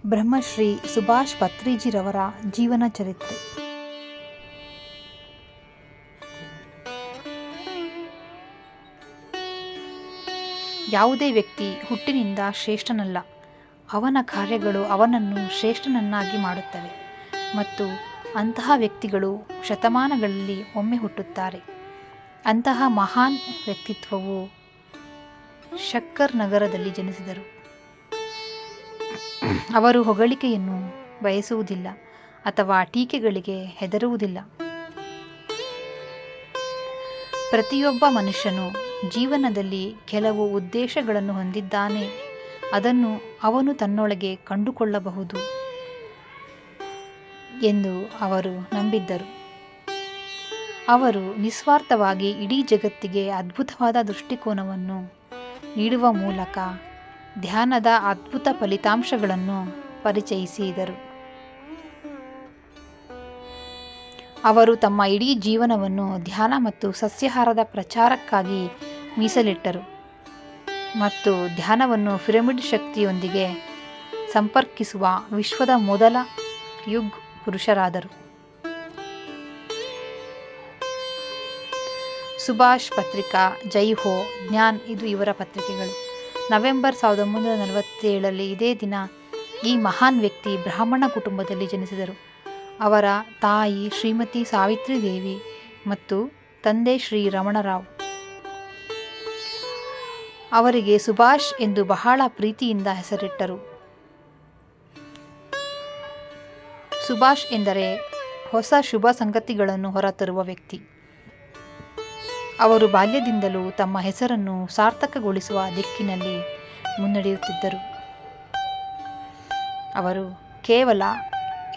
ಬ್ರಹ್ಮಶ್ರೀ ಸುಭಾಷ್ ಪತ್ರಿಜಿರವರ ಜೀವನ ಚರಿತ್ರೆ. ಯಾವುದೇ ವ್ಯಕ್ತಿ ಹುಟ್ಟಿನಿಂದ ಶ್ರೇಷ್ಠನಲ್ಲ. ಅವನ ಕಾರ್ಯಗಳು ಅವನನ್ನು ಶ್ರೇಷ್ಠನನ್ನಾಗಿ ಮಾಡುತ್ತವೆ ಮತ್ತು ಅಂತಹ ವ್ಯಕ್ತಿಗಳು ಶತಮಾನಗಳಲ್ಲಿ ಒಮ್ಮೆ ಹುಟ್ಟುತ್ತಾರೆ. ಅಂತಹ ಮಹಾನ್ ವ್ಯಕ್ತಿತ್ವವು ಶಕ್ಕರ್ ನಗರದಲ್ಲಿ ಜನಿಸಿದರು. ಅವರು ಹೊಗಳಿಕೆಯನ್ನು ಬಯಸುವುದಿಲ್ಲ ಅಥವಾ ಟೀಕೆಗಳಿಗೆ ಹೆದರುವುದಿಲ್ಲ. ಪ್ರತಿಯೊಬ್ಬ ಮನುಷ್ಯನು ಜೀವನದಲ್ಲಿ ಕೆಲವು ಉದ್ದೇಶಗಳನ್ನು ಹೊಂದಿದ್ದಾನೆ. ಅದನ್ನು ಅವನು ತನ್ನೊಳಗೆ ಕಂಡುಕೊಳ್ಳಬಹುದು ಎಂದು ಅವರು ನಂಬಿದ್ದರು. ಅವರು ನಿಸ್ವಾರ್ಥವಾಗಿ ಇಡೀ ಜಗತ್ತಿಗೆ ಅದ್ಭುತವಾದ ದೃಷ್ಟಿಕೋನವನ್ನು ನೀಡುವ ಮೂಲಕ ಧ್ಯಾನದ ಅದ್ಭುತ ಫಲಿತಾಂಶಗಳನ್ನು ಪರಿಚಯಿಸಿದರು. ಅವರು ತಮ್ಮ ಇಡೀ ಜೀವನವನ್ನು ಧ್ಯಾನ ಮತ್ತು ಸಸ್ಯಾಹಾರದ ಪ್ರಚಾರಕ್ಕಾಗಿ ಮೀಸಲಿಟ್ಟರು ಮತ್ತು ಧ್ಯಾನವನ್ನು ಪಿರಮಿಡ್ ಶಕ್ತಿಯೊಂದಿಗೆ ಸಂಪರ್ಕಿಸುವ ವಿಶ್ವದ ಮೊದಲ ಯುಗ್ ಪುರುಷರಾದರು. ಸುಭಾಷ್ ಪತ್ರಿಕಾ, ಜೈ ಹೋ, ಜ್ಞಾನ್ ಇದು ಇವರ ಪತ್ರಿಕೆಗಳು. ನವೆಂಬರ್ 1947 ಇದೇ ದಿನ ಈ ಮಹಾನ್ ವ್ಯಕ್ತಿ ಬ್ರಾಹ್ಮಣ ಕುಟುಂಬದಲ್ಲಿ ಜನಿಸಿದರು. ಅವರ ತಾಯಿ ಶ್ರೀಮತಿ ಸಾವಿತ್ರಿ ದೇವಿ ಮತ್ತು ತಂದೆ ಶ್ರೀ ರಮಣರಾವ್. ಅವರಿಗೆ ಸುಭಾಷ್ ಎಂದು ಬಹಳ ಪ್ರೀತಿಯಿಂದ ಹೆಸರಿಟ್ಟರು. ಸುಭಾಷ್ ಎಂದರೆ ಹೊಸ ಶುಭ ಸಂಗತಿಗಳನ್ನು ಹೊರತರುವ ವ್ಯಕ್ತಿ. ಅವರು ಬಾಲ್ಯದಿಂದಲೂ ತಮ್ಮ ಹೆಸರನ್ನು ಸಾರ್ಥಕಗೊಳಿಸುವ ದಿಕ್ಕಿನಲ್ಲಿ ಮುನ್ನಡೆಯುತ್ತಿದ್ದರು. ಅವರು ಕೇವಲ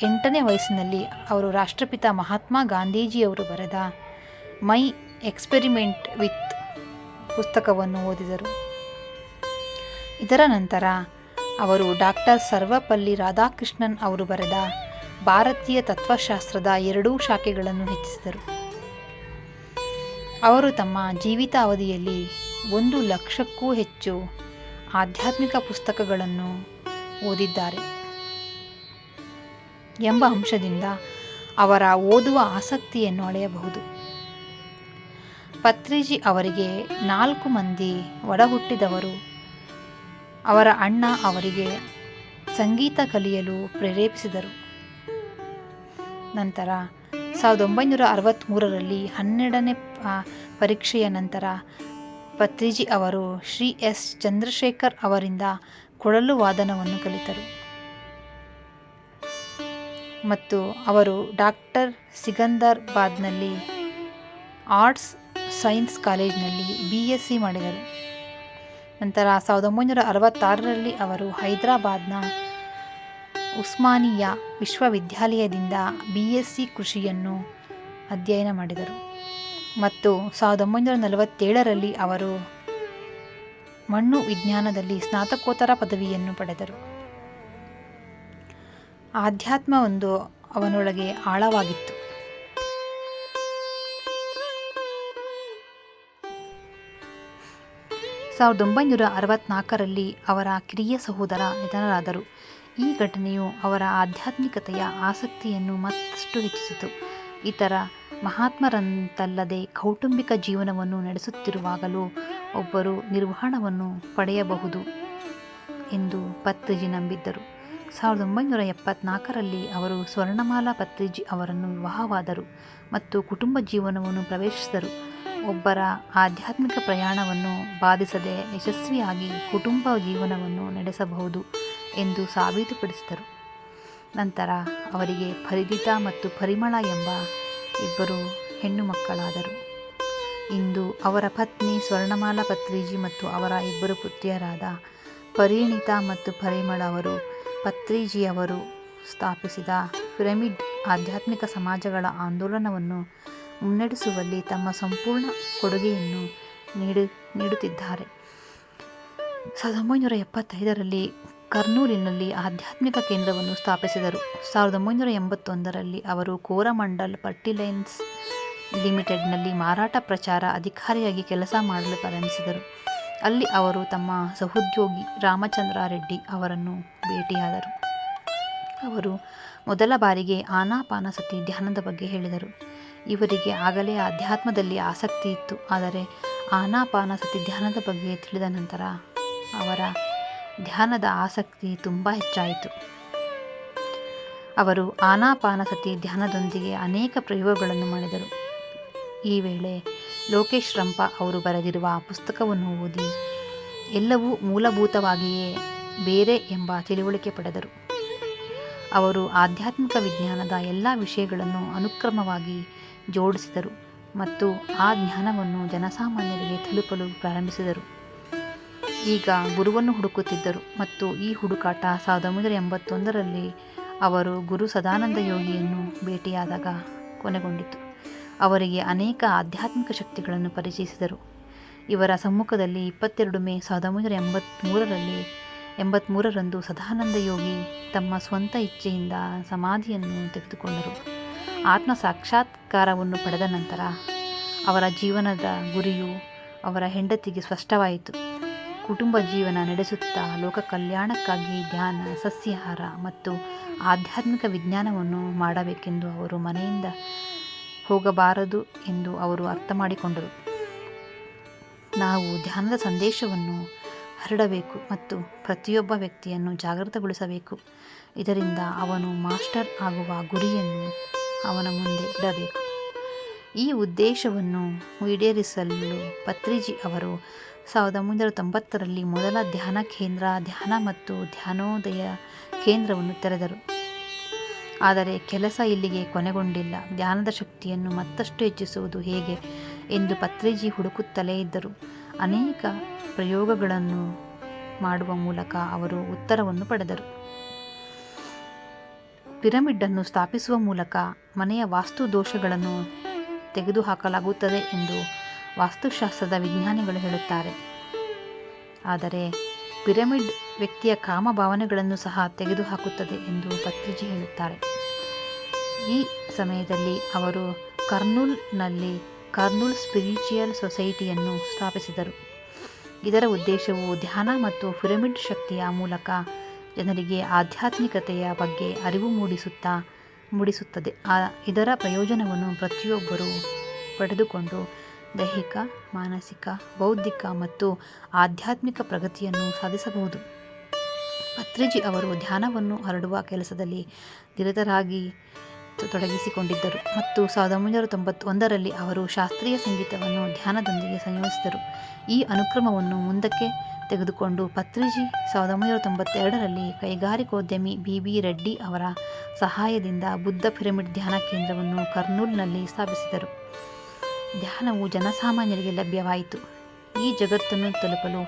8ನೇ ವಯಸ್ಸಿನಲ್ಲಿ ಅವರು ರಾಷ್ಟ್ರಪಿತ ಮಹಾತ್ಮ ಗಾಂಧೀಜಿಯವರು ಬರೆದ ಮೈ ಎಕ್ಸ್ಪೆರಿಮೆಂಟ್ ವಿತ್ ಪುಸ್ತಕವನ್ನು ಓದಿದರು. ಇದರ ನಂತರ ಅವರು ಡಾಕ್ಟರ್ ಸರ್ವಪಲ್ಲಿ ರಾಧಾಕೃಷ್ಣನ್ ಅವರು ಬರೆದ ಭಾರತೀಯ ತತ್ವಶಾಸ್ತ್ರದ 2 ಶಾಖೆಗಳನ್ನು ಹೆಚ್ಚಿಸಿದರು. ಅವರು ತಮ್ಮ ಜೀವಿತಾವಧಿಯಲ್ಲಿ 1,00,000ಕ್ಕೂ ಹೆಚ್ಚು ಆಧ್ಯಾತ್ಮಿಕ ಪುಸ್ತಕಗಳನ್ನು ಓದಿದ್ದಾರೆ ಎಂಬ ಅಂಶದಿಂದ ಅವರ ಓದುವ ಆಸಕ್ತಿಯನ್ನು ಅಳೆಯಬಹುದು. ಪತ್ರಿಜಿ ಅವರಿಗೆ 4 ಮಂದಿ ಒಡಹುಟ್ಟಿದವರು. ಅವರ ಅಣ್ಣ ಅವರಿಗೆ ಸಂಗೀತ ಕಲಿಯಲು ಪ್ರೇರೇಪಿಸಿದರು. ನಂತರ 1963ರಲ್ಲಿ 12ನೇ ಪರೀಕ್ಷೆಯ ನಂತರ ಪತ್ರಿಜಿ ಅವರು ಶ್ರೀ ಎಸ್ ಚಂದ್ರಶೇಖರ್ ಅವರಿಂದ ಕೊಳಲು ವಾದನವನ್ನು ಕಲಿತರು ಮತ್ತು ಅವರು ಡಾಕ್ಟರ್ ಸಿಕಂದರಾಬಾದ್ನಲ್ಲಿ ಆರ್ಟ್ಸ್ ಸೈನ್ಸ್ ಕಾಲೇಜಿನಲ್ಲಿ BSc ಮಾಡಿದರು. ನಂತರ 1966ರಲ್ಲಿ ಅವರು ಹೈದರಾಬಾದ್ನ ಉಸ್ಮಾನಿಯಾ ವಿಶ್ವವಿದ್ಯಾಲಯದಿಂದ BSc ಕೃಷಿಯನ್ನು ಅಧ್ಯಯನ ಮಾಡಿದರು ಮತ್ತು 1947ರಲ್ಲಿ ಅವರು ಮಣ್ಣು ವಿಜ್ಞಾನದಲ್ಲಿ ಸ್ನಾತಕೋತ್ತರ ಪದವಿಯನ್ನು ಪಡೆದರು. ಆಧ್ಯಾತ್ಮವೊಂದು ಅವನೊಳಗೆ ಆಳವಾಗಿತ್ತು. 1964ರಲ್ಲಿ ಅವರ ಕಿರಿಯ ಸಹೋದರ ನಿಧನರಾದರು. ಈ ಘಟನೆಯು ಅವರ ಆಧ್ಯಾತ್ಮಿಕತೆಯ ಆಸಕ್ತಿಯನ್ನು ಮತ್ತಷ್ಟು ಹೆಚ್ಚಿಸಿತು. ಇತರ ಮಹಾತ್ಮರಂತಲ್ಲದೆ ಕೌಟುಂಬಿಕ ಜೀವನವನ್ನು ನಡೆಸುತ್ತಿರುವಾಗಲೂ ಒಬ್ಬರು ನಿರ್ವಾಣವನ್ನು ಪಡೆಯಬಹುದು ಎಂದು ಪತ್ರಿಜಿ ನಂಬಿದ್ದರು. 1974ರಲ್ಲಿ ಅವರು ಸ್ವರ್ಣಮಾಲಾ ಪತ್ರಿಜಿ ಅವರನ್ನು ವಿವಾಹವಾದರು ಮತ್ತು ಕುಟುಂಬ ಜೀವನವನ್ನು ಪ್ರವೇಶಿಸಿದರು. ಒಬ್ಬರ ಆಧ್ಯಾತ್ಮಿಕ ಪ್ರಯಾಣವನ್ನು ಬಾಧಿಸದೆ ಯಶಸ್ವಿಯಾಗಿ ಕುಟುಂಬ ಜೀವನವನ್ನು ನಡೆಸಬಹುದು ಎಂದು ಸಾಬೀತುಪಡಿಸಿದರು. ನಂತರ ಅವರಿಗೆ ಫರಿದಿತಾ ಮತ್ತು ಪರಿಮಳ ಎಂಬ 2 ಹೆಣ್ಣು ಮಕ್ಕಳಾದರು. ಇಂದು ಅವರ ಪತ್ನಿ ಸ್ವರ್ಣಮಾಲಾ ಪತ್ರಿಜಿ ಮತ್ತು ಅವರ 2 ಪುತ್ರಿಯರಾದ ಪರಿಣಿತಾ ಮತ್ತು ಪರಿಮಳ ಅವರು ಪತ್ರಿಜಿಯವರು ಸ್ಥಾಪಿಸಿದ ಪಿರಮಿಡ್ ಆಧ್ಯಾತ್ಮಿಕ ಸಮಾಜಗಳ ಆಂದೋಲನವನ್ನು ಮುನ್ನಡೆಸುವಲ್ಲಿ ತಮ್ಮ ಸಂಪೂರ್ಣ ಕೊಡುಗೆಯನ್ನು ನೀಡುತ್ತಿದ್ದಾರೆ. 1975ರಲ್ಲಿ ಕರ್ನೂಲಿನಲ್ಲಿ ಆಧ್ಯಾತ್ಮಿಕ ಕೇಂದ್ರವನ್ನು ಸ್ಥಾಪಿಸಿದರು. 1981ರಲ್ಲಿ ಅವರು ಕೋರಮಂಡಲ್ ಫರ್ಟಿಲೈಜರ್ಸ್ ಲಿಮಿಟೆಡ್ನಲ್ಲಿ ಮಾರಾಟ ಪ್ರಚಾರ ಅಧಿಕಾರಿಯಾಗಿ ಕೆಲಸ ಮಾಡಲು ಪ್ರಾರಂಭಿಸಿದರು. ಅಲ್ಲಿ ಅವರು ತಮ್ಮ ಸಹೋದ್ಯೋಗಿ ರಾಮಚಂದ್ರ ರೆಡ್ಡಿ ಅವರನ್ನು ಭೇಟಿಯಾದರು. ಅವರು ಮೊದಲ ಬಾರಿಗೆ ಆನಾಪಾನಸತಿ ಧ್ಯಾನದ ಬಗ್ಗೆ ಹೇಳಿದರು. ಇವರಿಗೆ ಆಗಲೇ ಅಧ್ಯಾತ್ಮದಲ್ಲಿ ಆಸಕ್ತಿ ಇತ್ತು, ಆದರೆ ಆನಾಪಾನಸತಿ ಧ್ಯಾನದ ಬಗ್ಗೆ ತಿಳಿದ ನಂತರ ಅವರ ಧ್ಯಾನದ ಆಸಕ್ತಿ ತುಂಬ ಹೆಚ್ಚಾಯಿತು. ಅವರು ಆನಾಪಾನಸತಿ ಧ್ಯಾನದೊಂದಿಗೆ ಅನೇಕ ಪ್ರಯೋಗಗಳನ್ನು ಮಾಡಿದರು. ಈ ವೇಳೆ ಲೋಕೇಶ್ ರಂಪ ಅವರು ಬರೆದಿರುವ ಪುಸ್ತಕವನ್ನು ಓದಿ ಎಲ್ಲವೂ ಮೂಲಭೂತವಾಗಿಯೇ ಬೇರೆ ಎಂಬ ತಿಳುವಳಿಕೆ ಪಡೆದರು. ಅವರು ಆಧ್ಯಾತ್ಮಿಕ ವಿಜ್ಞಾನದ ಎಲ್ಲ ವಿಷಯಗಳನ್ನು ಅನುಕ್ರಮವಾಗಿ ಜೋಡಿಸಿದರು ಮತ್ತು ಆ ಜ್ಞಾನವನ್ನು ಜನಸಾಮಾನ್ಯರಿಗೆ ತಲುಪಲು ಪ್ರಾರಂಭಿಸಿದರು. ಈಗ ಗುರುವನ್ನು ಹುಡುಕುತ್ತಿದ್ದರು ಮತ್ತು ಈ ಹುಡುಕಾಟ 1981ರಲ್ಲಿ ಅವರು ಗುರು ಸದಾನಂದ ಯೋಗಿಯನ್ನು ಭೇಟಿಯಾದಾಗ ಕೊನೆಗೊಂಡಿತು. ಅವರಿಗೆ ಅನೇಕ ಆಧ್ಯಾತ್ಮಿಕ ಶಕ್ತಿಗಳನ್ನು ಪರಿಚಯಿಸಿದರು. ಇವರ ಸಮ್ಮುಖದಲ್ಲಿ 22 ಮೇ 1983ರಂದು ಸದಾನಂದ ಯೋಗಿ ತಮ್ಮ ಸ್ವಂತ ಇಚ್ಛೆಯಿಂದ ಸಮಾಧಿಯನ್ನು ತೆಗೆದುಕೊಂಡರು. ಆತ್ಮ ಸಾಕ್ಷಾತ್ಕಾರವನ್ನು ಪಡೆದ ನಂತರ ಅವರ ಜೀವನದ ಗುರಿಯು ಅವರ ಹೆಂಡತಿಗೆ ಸ್ಪಷ್ಟವಾಯಿತು. ಕುಟುಂಬ ಜೀವನ ನಡೆಸುತ್ತಾ ಲೋಕ ಕಲ್ಯಾಣಕ್ಕಾಗಿ ಧ್ಯಾನ, ಸಸ್ಯಾಹಾರ ಮತ್ತು ಆಧ್ಯಾತ್ಮಿಕ ವಿಜ್ಞಾನವನ್ನು ಮಾಡಬೇಕೆಂದು ಅವರು ಮನೆಯಿಂದ ಹೋಗಬಾರದು ಎಂದು ಅವರು ಅರ್ಥ ಮಾಡಿಕೊಂಡರು. ನಾವು ಧ್ಯಾನದ ಸಂದೇಶವನ್ನು ಹರಡಬೇಕು ಮತ್ತು ಪ್ರತಿಯೊಬ್ಬ ವ್ಯಕ್ತಿಯನ್ನು ಜಾಗೃತಗೊಳಿಸಬೇಕು. ಇದರಿಂದ ಅವನು ಮಾಸ್ಟರ್ ಆಗುವ ಗುರಿಯನ್ನು ಅವನ ಮುಂದೆ ಇಡಬೇಕು. ಈ ಉದ್ದೇಶವನ್ನು ಈಡೇರಿಸಲು ಪತ್ರಿಜಿ ಅವರು 1990ರಲ್ಲಿ ಮೊದಲ ಧ್ಯಾನ ಕೇಂದ್ರ, ಧ್ಯಾನ ಮತ್ತು ಧ್ಯಾನೋದಯ ಕೇಂದ್ರವನ್ನು ತೆರೆದರು. ಆದರೆ ಕೆಲಸ ಇಲ್ಲಿಗೆ ಕೊನೆಗೊಂಡಿಲ್ಲ. ಧ್ಯಾನದ ಶಕ್ತಿಯನ್ನು ಮತ್ತಷ್ಟು ಹೆಚ್ಚಿಸುವುದು ಹೇಗೆ ಎಂದು ಪತ್ರಿಜಿ ಹುಡುಕುತ್ತಲೇ ಇದ್ದರು. ಅನೇಕ ಪ್ರಯೋಗಗಳನ್ನು ಮಾಡುವ ಮೂಲಕ ಅವರು ಉತ್ತರವನ್ನು ಪಡೆದರು. ಪಿರಮಿಡ್ ಅನ್ನು ಸ್ಥಾಪಿಸುವ ಮೂಲಕ ಮನೆಯ ವಾಸ್ತು ದೋಷಗಳನ್ನು ತೆಗೆದುಹಾಕಲಾಗುತ್ತದೆ ಎಂದು ವಾಸ್ತುಶಾಸ್ತ್ರದ ವಿಜ್ಞಾನಿಗಳು ಹೇಳುತ್ತಾರೆ. ಆದರೆ ಪಿರಮಿಡ್ ವ್ಯಕ್ತಿಯ ಕಾಮ ಭಾವನೆಗಳನ್ನು ಸಹ ತೆಗೆದುಹಾಕುತ್ತದೆ ಎಂದು ಪತ್ರಿಜಿ ಹೇಳುತ್ತಾರೆ. ಈ ಸಮಯದಲ್ಲಿ ಅವರು ಕರ್ನೂಲ್ನಲ್ಲಿ ಕರ್ನೂಲ್ ಸ್ಪಿರಿಚುವಲ್ ಸೊಸೈಟಿಯನ್ನು ಸ್ಥಾಪಿಸಿದರು. ಇದರ ಉದ್ದೇಶವು ಧ್ಯಾನ ಮತ್ತು ಪಿರಮಿಡ್ ಶಕ್ತಿಯ ಮೂಲಕ ಜನರಿಗೆ ಆಧ್ಯಾತ್ಮಿಕತೆಯ ಬಗ್ಗೆ ಅರಿವು ಮೂಡಿಸುತ್ತದೆ. ಇದರ ಪ್ರಯೋಜನವನ್ನು ಪ್ರತಿಯೊಬ್ಬರೂ ಪಡೆದುಕೊಂಡು ದೈಹಿಕ, ಮಾನಸಿಕ, ಬೌದ್ಧಿಕ ಮತ್ತು ಆಧ್ಯಾತ್ಮಿಕ ಪ್ರಗತಿಯನ್ನು ಸಾಧಿಸಬಹುದು. ಪತ್ರಿಜಿ ಅವರು ಧ್ಯಾನವನ್ನು ಹರಡುವ ಕೆಲಸದಲ್ಲಿ ನಿರತರಾಗಿ ತೊಡಗಿಸಿಕೊಂಡಿದ್ದರು ಮತ್ತು 1991ರಲ್ಲಿ ಅವರು ಶಾಸ್ತ್ರೀಯ ಸಂಗೀತವನ್ನು ಧ್ಯಾನದೊಂದಿಗೆ ಸಂಯೋಜಿಸಿದರು. ಈ ಅನುಕ್ರಮವನ್ನು ಮುಂದಕ್ಕೆ ತೆಗೆದುಕೊಂಡು ಪತ್ರಿಜಿ 1992ರಲ್ಲಿ ಕೈಗಾರಿಕೋದ್ಯಮಿ ಬಿ ರೆಡ್ಡಿ ಅವರ ಸಹಾಯದಿಂದ ಬುದ್ಧ ಪಿರಮಿಡ್ ಧ್ಯಾನ ಕೇಂದ್ರವನ್ನು ಕರ್ನೂಲ್ನಲ್ಲಿ ಸ್ಥಾಪಿಸಿದರು. ಧ್ಯಾನವು ಜನಸಾಮಾನ್ಯರಿಗೆ ಲಭ್ಯವಾಯಿತು. ಈ ಜಗತ್ತನ್ನು ತಲುಪಲು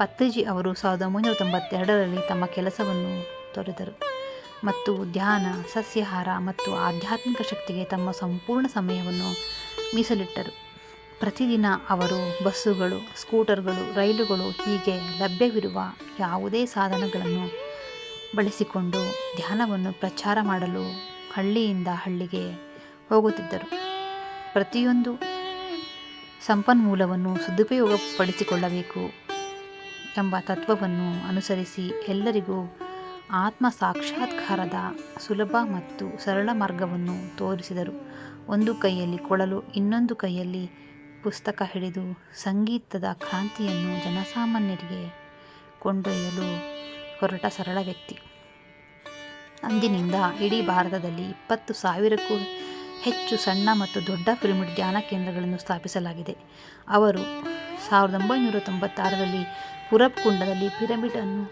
ಪತ್ರಿಜಿ ಅವರು 1992ರಲ್ಲಿ ತಮ್ಮ ಕೆಲಸವನ್ನು ತೊರೆದರು ಮತ್ತು ಧ್ಯಾನ, ಸಸ್ಯಾಹಾರ ಮತ್ತು ಆಧ್ಯಾತ್ಮಿಕ ಶಕ್ತಿಗೆ ತಮ್ಮ ಸಂಪೂರ್ಣ ಸಮಯವನ್ನು ಮೀಸಲಿಟ್ಟರು. ಪ್ರತಿದಿನ ಅವರು ಬಸ್ಸುಗಳು, ಸ್ಕೂಟರ್ಗಳು, ರೈಲುಗಳು ಹೀಗೆ ಲಭ್ಯವಿರುವ ಯಾವುದೇ ಸಾಧನಗಳನ್ನು ಬಳಸಿಕೊಂಡು ಧ್ಯಾನವನ್ನು ಪ್ರಚಾರ ಮಾಡಲು ಹಳ್ಳಿಯಿಂದ ಹಳ್ಳಿಗೆ ಹೋಗುತ್ತಿದ್ದರು. ಪ್ರತಿಯೊಂದು ಸಂಪನ್ಮೂಲವನ್ನು ಸದುಪಯೋಗಪಡಿಸಿಕೊಳ್ಳಬೇಕು ಎಂಬ ತತ್ವವನ್ನು ಅನುಸರಿಸಿ ಎಲ್ಲರಿಗೂ ಆತ್ಮ ಸಾಕ್ಷಾತ್ಕಾರದ ಸುಲಭ ಮತ್ತು ಸರಳ ಮಾರ್ಗವನ್ನು ತೋರಿಸಿದರು. ಒಂದು ಕೈಯಲ್ಲಿ ಕೊಳಲು, ಇನ್ನೊಂದು ಕೈಯಲ್ಲಿ ಪುಸ್ತಕ ಹಿಡಿದು ಸಂಗೀತದ ಕ್ರಾಂತಿಯನ್ನು ಜನಸಾಮಾನ್ಯರಿಗೆ ಕೊಂಡೊಯ್ಯಲು ಹೊರಟ ಸರಳ ವ್ಯಕ್ತಿ. ಅಂದಿನಿಂದ ಇಡೀ ಭಾರತದಲ್ಲಿ 20,000ಕ್ಕೂ ಹೆಚ್ಚು ಸಣ್ಣ ಮತ್ತು ದೊಡ್ಡ ಪಿರಮಿಡ್ ಧ್ಯಾನ ಕೇಂದ್ರಗಳನ್ನು ಸ್ಥಾಪಿಸಲಾಗಿದೆ. ಅವರು 1996ರಲ್ಲಿ ಪುರಬ್ ಕುಂಡದಲ್ಲಿ ಪಿರಮಿಡ್ ಅನ್ನು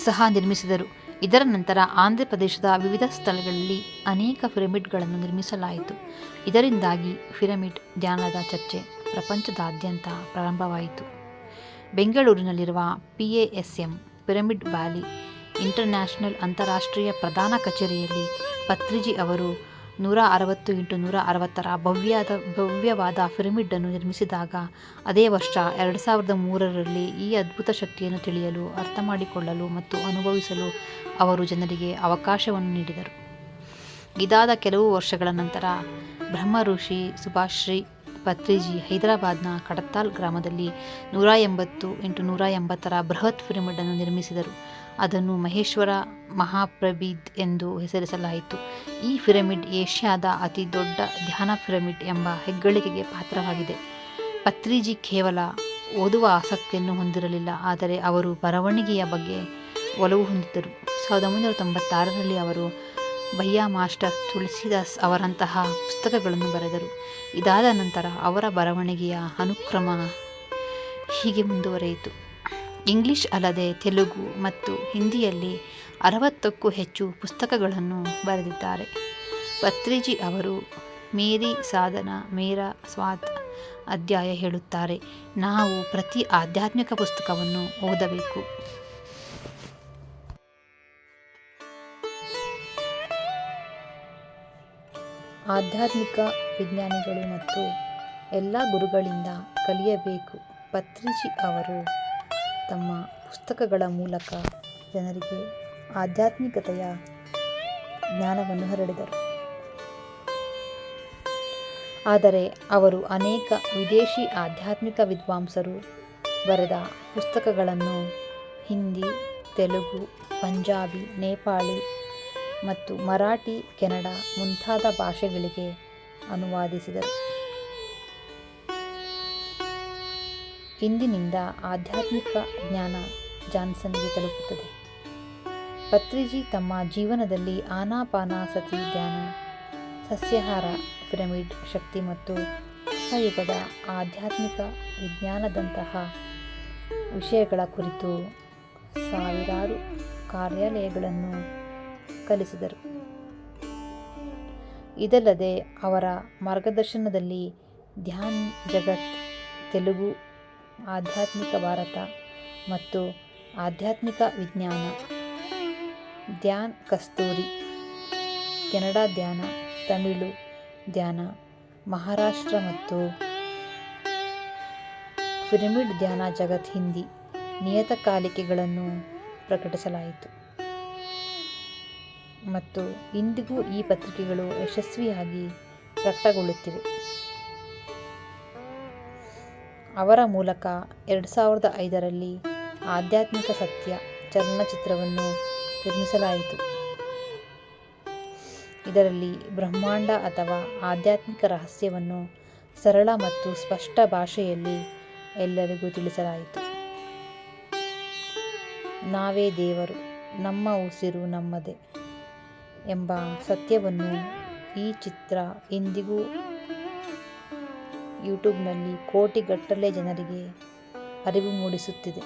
ಸಹ ನಿರ್ಮಿಸಿದರು. ಇದರ ನಂತರ ಆಂಧ್ರ ಪ್ರದೇಶದ ವಿವಿಧ ಸ್ಥಳಗಳಲ್ಲಿ ಅನೇಕ ಪಿರಮಿಡ್ಗಳನ್ನು ನಿರ್ಮಿಸಲಾಯಿತು. ಇದರಿಂದಾಗಿ ಪಿರಮಿಡ್ ಧ್ಯಾನದ ಚರ್ಚೆ ಪ್ರಪಂಚದಾದ್ಯಂತ ಪ್ರಾರಂಭವಾಯಿತು. ಬೆಂಗಳೂರಿನಲ್ಲಿರುವ PASM ಪಿರಮಿಡ್ ವ್ಯಾಲಿ ಇಂಟರ್ನ್ಯಾಷನಲ್ ಅಂತಾರಾಷ್ಟ್ರೀಯ ಪ್ರಧಾನ ಕಚೇರಿಯಲ್ಲಿ ಪತ್ರಿಜಿ ಅವರು 160x160ರ ಭವ್ಯವಾದ ಪಿರಮಿಡ್ ಅನ್ನು ನಿರ್ಮಿಸಿದಾಗ, ಅದೇ ವರ್ಷ 2003ರಲ್ಲಿ ಈ ಅದ್ಭುತ ಶಕ್ತಿಯನ್ನು ತಿಳಿಯಲು, ಅರ್ಥಮಾಡಿಕೊಳ್ಳಲು ಮತ್ತು ಅನುಭವಿಸಲು ಅವರು ಜನರಿಗೆ ಅವಕಾಶವನ್ನು ನೀಡಿದರು. ಇದಾದ ಕೆಲವು ವರ್ಷಗಳ ನಂತರ ಬ್ರಹ್ಮಋಷಿ ಸುಭಾಶ್ರೀ ಪತ್ರಿಜಿ ಹೈದರಾಬಾದ್ನ ಕಡತ್ತಾಲ್ ಗ್ರಾಮದಲ್ಲಿ 180x180ರ ಬೃಹತ್ ಪಿರಮಿಡ್ ಅನ್ನು ನಿರ್ಮಿಸಿದರು. ಅದನ್ನು ಮಹೇಶ್ವರ ಮಹಾಪ್ರಭಿದ್ ಎಂದು ಹೆಸರಿಸಲಾಯಿತು. ಈ ಪಿರಮಿಡ್ ಏಷ್ಯಾದ ಅತಿ ದೊಡ್ಡ ಧ್ಯಾನ ಪಿರಮಿಡ್ ಎಂಬ ಹೆಗ್ಗಳಿಕೆಗೆ ಪಾತ್ರವಾಗಿದೆ. ಪತ್ರಿಜಿ ಕೇವಲ ಓದುವ ಆಸಕ್ತಿಯನ್ನು ಹೊಂದಿರಲಿಲ್ಲ, ಆದರೆ ಅವರು ಬರವಣಿಗೆಯ ಬಗ್ಗೆ ಒಲವು ಹೊಂದಿದ್ದರು. 1996ರಲ್ಲಿ ಅವರು ಭಯ್ಯಾ ಮಾಸ್ಟರ್ ತುಳಸಿದಾಸ್ ಅವರಂತಹ ಪುಸ್ತಕಗಳನ್ನು ಬರೆದರು. ಇದಾದ ನಂತರ ಅವರ ಬರವಣಿಗೆಯ ಅನುಕ್ರಮ ಹೀಗೆ ಮುಂದುವರಿಯಿತು. ಇಂಗ್ಲಿಷ್ ಅಲ್ಲದೆ ತೆಲುಗು ಮತ್ತು ಹಿಂದಿಯಲ್ಲಿ 60ಕ್ಕೂ ಹೆಚ್ಚು ಪುಸ್ತಕಗಳನ್ನು ಬರೆದಿದ್ದಾರೆ. ಪತ್ರಿಜಿ ಅವರು ಮೇರಿ ಸಾಧನಾ ಮೇರಾ ಸ್ವಾದ್ ಅಧ್ಯಾಯ ಹೇಳುತ್ತಾರೆ, ನಾವು ಪ್ರತಿ ಆಧ್ಯಾತ್ಮಿಕ ಪುಸ್ತಕವನ್ನು ಓದಬೇಕು. ಆಧ್ಯಾತ್ಮಿಕ ವಿಜ್ಞಾನಿಗಳು ಮತ್ತು ಎಲ್ಲ ಗುರುಗಳಿಂದ ಕಲಿಯಬೇಕು. ಪತ್ರಿಜಿ ಅವರು ತಮ್ಮ ಪುಸ್ತಕಗಳ ಮೂಲಕ ಜನರಿಗೆ ಆಧ್ಯಾತ್ಮಿಕತೆಯ ಜ್ಞಾನವನ್ನು ಹರಡಿದರು. ಆದರೆ ಅವರು ಅನೇಕ ವಿದೇಶಿ ಆಧ್ಯಾತ್ಮಿಕ ವಿದ್ವಾಂಸರು ಬರೆದ ಪುಸ್ತಕಗಳನ್ನು ಹಿಂದಿ, ತೆಲುಗು, ಪಂಜಾಬಿ, ನೇಪಾಳಿ ಮತ್ತು ಮರಾಠಿ, ಕನ್ನಡ ಮುಂತಾದ ಭಾಷೆಗಳಿಗೆ ಅನುವಾದಿಸಿದರು. ಇಂದಿನಿಂದ ಆಧ್ಯಾತ್ಮಿಕ ಜ್ಞಾನ ಜಾನ್ಸನ್ಗೆ ತಲುಪುತ್ತದೆ. ಪತ್ರಿಜಿ ತಮ್ಮ ಜೀವನದಲ್ಲಿ ಆನಾಪಾನಸತಿ ಧ್ಯಾನ, ಸಸ್ಯಾಹಾರ, ಪಿರಮಿಡ್ ಶಕ್ತಿ ಮತ್ತು ಹೊಸಯುಗದ ಆಧ್ಯಾತ್ಮಿಕ ವಿಜ್ಞಾನದಂತಹ ವಿಷಯಗಳ ಕುರಿತು ಸಾವಿರಾರು ಕಾರ್ಯಾಲಯಗಳನ್ನು ಕಲಿಸಿದರು. ಇದಲ್ಲದೆ ಅವರ ಮಾರ್ಗದರ್ಶನದಲ್ಲಿ ಧ್ಯಾನ್ ಜಗತ್, ತೆಲುಗು ಆಧ್ಯಾತ್ಮಿಕ ಭಾರತ ಮತ್ತು ಆಧ್ಯಾತ್ಮಿಕ ವಿಜ್ಞಾನ, ಧ್ಯಾನ್ ಕಸ್ತೂರಿ, ಕನ್ನಡ ಧ್ಯಾನ, ತಮಿಳು ಧ್ಯಾನ, ಮಹಾರಾಷ್ಟ್ರ ಮತ್ತು ಪಿರಮಿಡ್ ಧ್ಯಾನ ಜಗತ್ ಹಿಂದಿ ನಿಯತಕಾಲಿಕೆಗಳನ್ನು ಪ್ರಕಟಿಸಲಾಯಿತು ಮತ್ತು ಇಂದಿಗೂ ಈ ಪತ್ರಿಕೆಗಳು ಯಶಸ್ವಿಯಾಗಿ ಪ್ರಕಟಗೊಳ್ಳುತ್ತಿವೆ. ಅವರ ಮೂಲಕ 2005ರಲ್ಲಿ ಆಧ್ಯಾತ್ಮಿಕ ಸತ್ಯ ಚಲನಚಿತ್ರವನ್ನು ನಿರ್ಮಿಸಲಾಯಿತು. ಇದರಲ್ಲಿ ಬ್ರಹ್ಮಾಂಡ ಅಥವಾ ಆಧ್ಯಾತ್ಮಿಕ ರಹಸ್ಯವನ್ನು ಸರಳ ಮತ್ತು ಸ್ಪಷ್ಟ ಭಾಷೆಯಲ್ಲಿ ಎಲ್ಲರಿಗೂ ತಿಳಿಸಲಾಯಿತು. ನಾವೇ ದೇವರು, ನಮ್ಮ ಉಸಿರು ನಮ್ಮದೇ ಎಂಬ ಸತ್ಯವನ್ನು ಈ ಚಿತ್ರ ಇಂದಿಗೂ ಯೂಟ್ಯೂಬ್ನಲ್ಲಿ ಕೋಟಿಗಟ್ಟಲೆ ಜನರಿಗೆ ಅರಿವು ಮೂಡಿಸುತ್ತಿದೆ.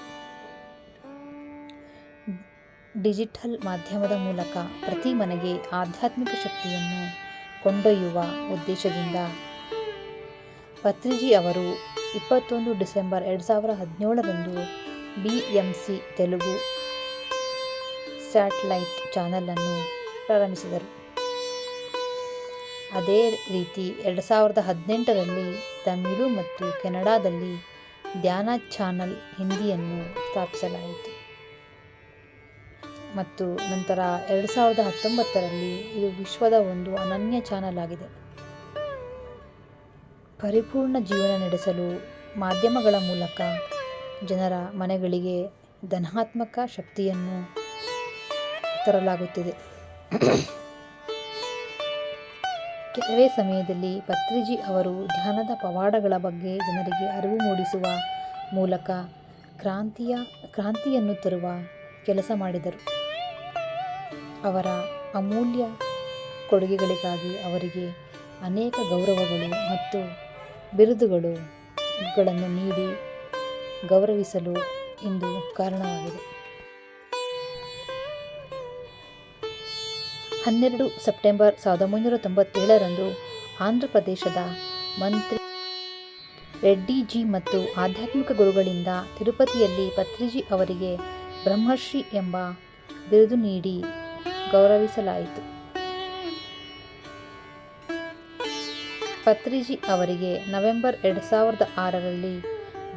ಡಿಜಿಟಲ್ ಮಾಧ್ಯಮದ ಮೂಲಕ ಪ್ರತಿ ಮನೆಗೆ ಆಧ್ಯಾತ್ಮಿಕ ಶಕ್ತಿಯನ್ನು ಕೊಂಡೊಯ್ಯುವ ಉದ್ದೇಶದಿಂದ ಪತ್ರಿಜಿ ಅವರು 21 ಡಿಸೆಂಬರ್ 2017ರಂದು BMC ತೆಲುಗು ಸ್ಯಾಟಲೈಟ್ ಚಾನೆಲ್ ಅನ್ನು ಪ್ರಾರಂಭಿಸಿದರು. ಅದೇ ರೀತಿ 2018ರಲ್ಲಿ ತಮಿಳು ಮತ್ತು ಕನ್ನಡದಲ್ಲಿ ಧ್ಯಾನ ಚಾನಲ್ ಹಿಂದಿಯನ್ನು ಸ್ಥಾಪಿಸಲಾಯಿತು ಮತ್ತು ನಂತರ 2019ರಲ್ಲಿ ಇದು ವಿಶ್ವದ ಒಂದು ಅನನ್ಯ ಚಾನಲ್ ಆಗಿದೆ. ಪರಿಪೂರ್ಣ ಜೀವನ ನಡೆಸಲು ಮಾಧ್ಯಮಗಳ ಮೂಲಕ ಜನರ ಮನೆಗಳಿಗೆ ಧನಾತ್ಮಕ ಶಕ್ತಿಯನ್ನು ತರಲಾಗುತ್ತಿದೆ. ಕೆಲವೇ ಸಮಯದಲ್ಲಿ ಪತ್ರಿಜಿ ಅವರು ಧ್ಯಾನದ ಪವಾಡಗಳ ಬಗ್ಗೆ ಜನರಿಗೆ ಅರಿವು ಮೂಡಿಸುವ ಮೂಲಕ ಕ್ರಾಂತಿಯನ್ನು ತರುವ ಕೆಲಸ ಮಾಡಿದರು. ಅವರ ಅಮೂಲ್ಯ ಕೊಡುಗೆಗಳಿಗಾಗಿ ಅವರಿಗೆ ಅನೇಕ ಗೌರವಗಳು ಮತ್ತು ಬಿರುದುಗಳನ್ನು ನೀಡಿ ಗೌರವಿಸಲು ಇಂದು ಕಾರಣವಾಗಿದೆ. 12 ಸೆಪ್ಟೆಂಬರ್ 1997ರಂದು ಆಂಧ್ರಪ್ರದೇಶದ ಮಂತ್ರಿ ರೆಡ್ಡಿಜಿ ಮತ್ತು ಆಧ್ಯಾತ್ಮಿಕ ಗುರುಗಳಿಂದ ತಿರುಪತಿಯಲ್ಲಿ ಪತ್ರಿಜಿ ಅವರಿಗೆ ಬ್ರಹ್ಮರ್ಷಿ ಎಂಬ ಬಿರುದು ನೀಡಿ ಗೌರವಿಸಲಾಯಿತು. ಪತ್ರಿಜಿ ಅವರಿಗೆ ನವೆಂಬರ್ 2006ರಲ್ಲಿ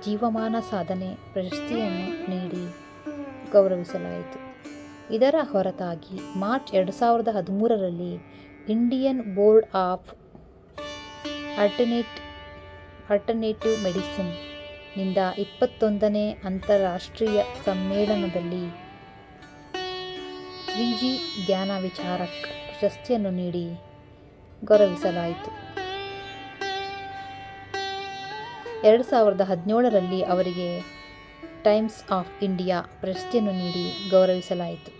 ಜೀವಮಾನ ಸಾಧನೆ ಪ್ರಶಸ್ತಿಯನ್ನು ನೀಡಿ ಗೌರವಿಸಲಾಯಿತು. ಇದರ ಹೊರತಾಗಿ ಮಾರ್ಚ್ 2013ರಲ್ಲಿ Indian board of alternative medicine ನಿಂದ 21ನೇ ಅಂತಾರಾಷ್ಟ್ರೀಯ ಸಮ್ಮೇಳನದಲ್ಲಿ ಪತ್ರಿಜಿ ಧ್ಯಾನ ವಿಚಾರಕ್ ಪ್ರಶಸ್ತಿಯನ್ನು ನೀಡಿ ಗೌರವಿಸಲಾಯಿತು. 2017ರಲ್ಲಿ ಅವರಿಗೆ ಟೈಮ್ಸ್ ಆಫ್ ಇಂಡಿಯಾ ಪ್ರಶಸ್ತಿಯನ್ನು ನೀಡಿ ಗೌರವಿಸಲಾಯಿತು.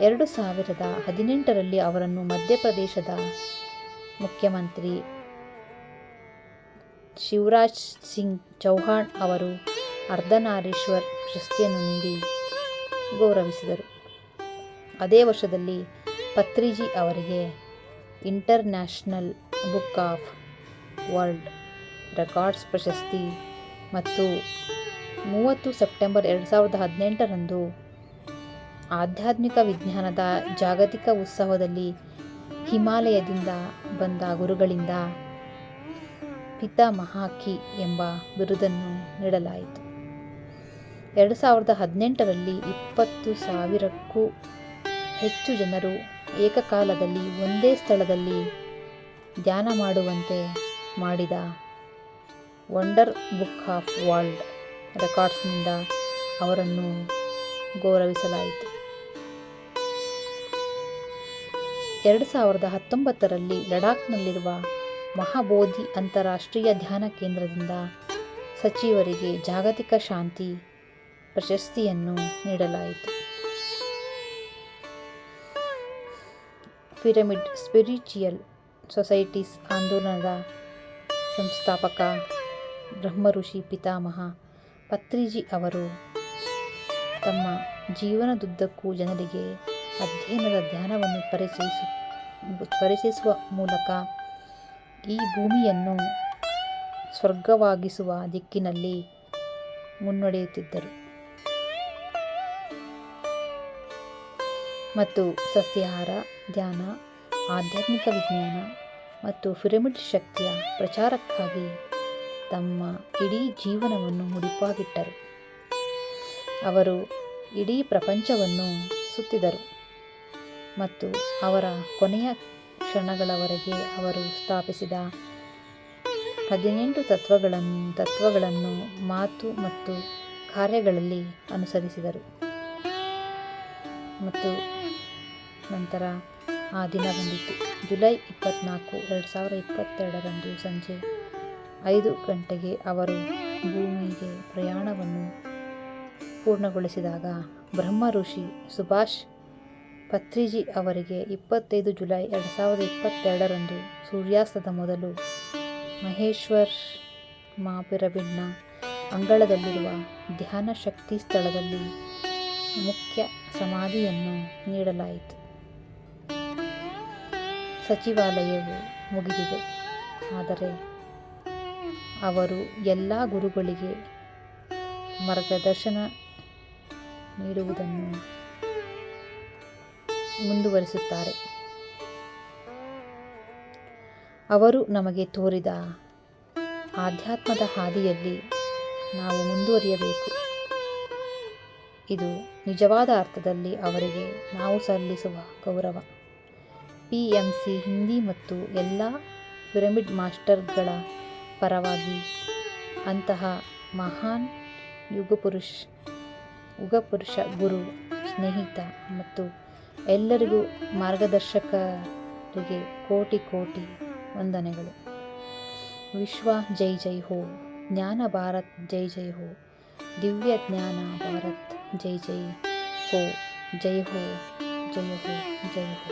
2018ರಲ್ಲಿ ಅವರನ್ನು ಮಧ್ಯಪ್ರದೇಶದ ಮುಖ್ಯಮಂತ್ರಿ ಶಿವರಾಜ್ ಸಿಂಗ್ ಚೌಹಾಣ್ ಅವರು ಅರ್ಧನಾರೀಶ್ವರ್ ಪ್ರಶಸ್ತಿಯನ್ನು ನೀಡಿ ಗೌರವಿಸಿದರು. ಅದೇ ವರ್ಷದಲ್ಲಿ ಪತ್ರಿಜಿ ಅವರಿಗೆ international book of world records ಪ್ರಶಸ್ತಿ ಮತ್ತು 30 ಸೆಪ್ಟೆಂಬರ್ 2018ರಂದು ಆಧ್ಯಾತ್ಮಿಕ ವಿಜ್ಞಾನದ ಜಾಗತಿಕ ಉತ್ಸವದಲ್ಲಿ ಹಿಮಾಲಯದಿಂದ ಬಂದ ಗುರುಗಳಿಂದ ಪಿತಾಮಹಕಿ ಎಂಬ ಬಿರುದನ್ನು ನೀಡಲಾಯಿತು. 2018ರಲ್ಲಿ 20,000ಕ್ಕೂ ಹೆಚ್ಚು ಜನರು ಏಕಕಾಲದಲ್ಲಿ ಒಂದೇ ಸ್ಥಳದಲ್ಲಿ ಧ್ಯಾನ ಮಾಡುವಂತೆ ಮಾಡಿದ ವಂಡರ್ ಬುಕ್ ಆಫ್ ವರ್ಲ್ಡ್ ರೆಕಾರ್ಡ್ಸ್ನಿಂದ ಅವರನ್ನು ಗೌರವಿಸಲಾಯಿತು. 2019ರಲ್ಲಿ ಲಡಾಖ್ನಲ್ಲಿರುವ ಮಹಾಬೋಧಿ ಅಂತಾರಾಷ್ಟ್ರೀಯ ಧ್ಯಾನ ಕೇಂದ್ರದಿಂದ ಸಚಿವರಿಗೆ ಜಾಗತಿಕ ಶಾಂತಿ ಪ್ರಶಸ್ತಿಯನ್ನು ನೀಡಲಾಯಿತು. ಪಿರಮಿಡ್ ಸ್ಪಿರಿಚುಯಲ್ ಸೊಸೈಟೀಸ್ ಆಂದೋಲನದ ಸಂಸ್ಥಾಪಕ ಬ್ರಹ್ಮಋಷಿ ಪಿತಾಮಹ ಪತ್ರಿಜಿ ಅವರು ತಮ್ಮ ಜೀವನದುದ್ದಕ್ಕೂ ಜನರಿಗೆ ಅಧ್ಯಯನದ ಧ್ಯಾನವನ್ನು ಪರಿಚಯಿಸುವ ಮೂಲಕ ಈ ಭೂಮಿಯನ್ನು ಸ್ವರ್ಗವಾಗಿಸುವ ದಿಕ್ಕಿನಲ್ಲಿ ಮುನ್ನಡೆಯುತ್ತಿದ್ದರು ಮತ್ತು ಸಸ್ಯಾಹಾರ, ಧ್ಯಾನ, ಆಧ್ಯಾತ್ಮಿಕ ವಿಜ್ಞಾನ ಮತ್ತು ಪಿರಮಿಡ್ ಶಕ್ತಿಯ ಪ್ರಚಾರಕ್ಕಾಗಿ ತಮ್ಮ ಇಡೀ ಜೀವನವನ್ನು ಮುಡಿಪಾಗಿಟ್ಟರು. ಅವರು ಇಡೀ ಪ್ರಪಂಚವನ್ನು ಸುತ್ತಿದರು ಮತ್ತು ಅವರ ಕೊನೆಯ ಕ್ಷಣಗಳವರೆಗೆ ಅವರು ಸ್ಥಾಪಿಸಿದ 18 ತತ್ವಗಳನ್ನು ಮಾತು ಮತ್ತು ಕಾರ್ಯಗಳಲ್ಲಿ ಅನುಸರಿಸಿದರು. ಮತ್ತು ನಂತರ ಆ ದಿನ ಬಂದಿತು. ಜುಲೈ 24, 2022ರಂದು ಸಂಜೆ 5 ಗಂಟೆಗೆ ಅವರು ಭೂಮಿಗೆ ಪ್ರಯಾಣವನ್ನು ಪೂರ್ಣಗೊಳಿಸಿದಾಗ ಬ್ರಹ್ಮಋಷಿ ಸುಭಾಷ್ ಪತ್ರಿಜಿ ಅವರಿಗೆ 25 ಜುಲೈ 2022ರಂದು ಸೂರ್ಯಾಸ್ತದ ಮೊದಲು ಮಹೇಶ್ವರ್ ಪಿರಮಿಡ್ನ ಅಂಗಳದಲ್ಲಿರುವ ಧ್ಯಾನ ಶಕ್ತಿ ಸ್ಥಳದಲ್ಲಿ ಮುಖ್ಯ ಸಮಾಧಿಯನ್ನು ನೀಡಲಾಯಿತು. ಸಚಿವಾಲಯವು ಮುಗಿದಿದೆ, ಆದರೆ ಅವರು ಎಲ್ಲ ಗುರುಗಳಿಗೆ ಮಾರ್ಗದರ್ಶನ ನೀಡುವುದನ್ನು ಮುಂದುವರಿಸುತ್ತಾರೆ. ಅವರು ನಮಗೆ ತೋರಿದ ಆಧ್ಯಾತ್ಮದ ಹಾದಿಯಲ್ಲಿ ನಾವು ಮುಂದುವರಿಯಬೇಕು. ಇದು ನಿಜವಾದ ಅರ್ಥದಲ್ಲಿ ಅವರಿಗೆ ನಾವು ಸಲ್ಲಿಸುವ ಗೌರವ. PMC ಹಿಂದಿ ಮತ್ತು ಎಲ್ಲ ಪಿರಮಿಡ್ ಮಾಸ್ಟರ್ಗಳ ಪರವಾಗಿ ಅಂತಹ ಮಹಾನ್ ಯುಗಪುರುಷ ಗುರು, ಸ್ನೇಹಿತ ಮತ್ತು ಎಲ್ಲರಿಗೂ ಮಾರ್ಗದರ್ಶಕರಿಗೆ ಕೋಟಿ ಕೋಟಿ ವಂದನೆಗಳು. ವಿಶ್ವ ಜೈ ಜೈ ಹೋ, ಜ್ಞಾನ ಭಾರತ್ ಜೈ ಜೈ ಹೋ, ದಿವ್ಯ ಜ್ಞಾನ ಭಾರತ್ ಜೈ ಜೈ ಹೋ, ಜೈ ಹೋ, ಜೈ ಹೋ, ಜೈ ಹೋ.